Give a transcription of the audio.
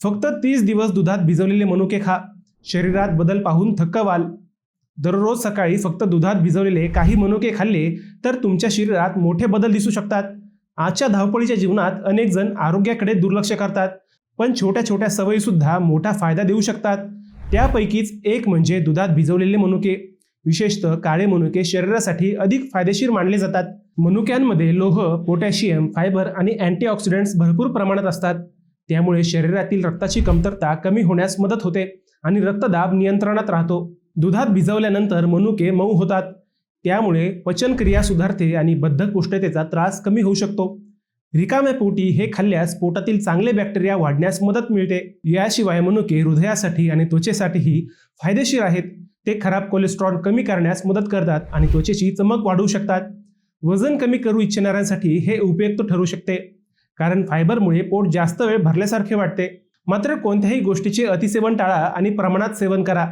फक्त 30 दिवस दुधात भिजवलेले मनुके खा. शरीरात बदल पाहून थक्क व्हाल. दररोज सकाळी फक्त दुधात भिजवलेले काही मनुके खाल्ले तर तुमच्या शरीरात मोठे बदल दिसू शकतात. आजच्या धावपळीच्या जीवनात अनेक जण आरोग्याकडे दुर्लक्ष करतात, पण छोट्या छोट्या सवयी सुद्धा मोठा फायदा देऊ शकतात. त्यापैकीच एक म्हणजे दुधात भिजवलेले मनुके. विशेषतः काळे मनुके शरीरासाठी अधिक फायदेशीर मानले जातात. मनुक्यांमध्ये लोह, पोटॅशियम, फायबर आणि अँटीऑक्सिडंट्स भरपूर प्रमाणात असतात. त्यामुळे शरीरातील रक्ताची कमतरता कमी होण्यास मदत होते आणि रक्तदाब नियंत्रणात राहतो. दुधात भिजवल्यानंतर मनुके मऊ होतात, त्यामुळे पचनक्रिया सुधारते आणि बद्धकोष्ठतेचा त्रास कमी होऊ शकतो. रिकाम्या पोटी हे खाल्ल्यास पोटातील चांगले बॅक्टेरिया वाढण्यास मदत मिळते. याशिवाय मनुके हृदयासाठी आणि त्वचेसाठीही फायदेशीर आहेत. ते खराब कोलेस्ट्रॉल कमी करण्यास मदत करतात आणि त्वचेची चमक वाढवू शकतात. वजन कमी करू इच्छिणाऱ्यांसाठी हे उपयुक्त ठरू शकते, कारण फायबरमुळे पोट जास्त वेळ भरल्यासारखे वाटते. मात्र कोणत्याही गोष्टीचे अतिसेवन टाळा आणि प्रमाणात सेवन करा.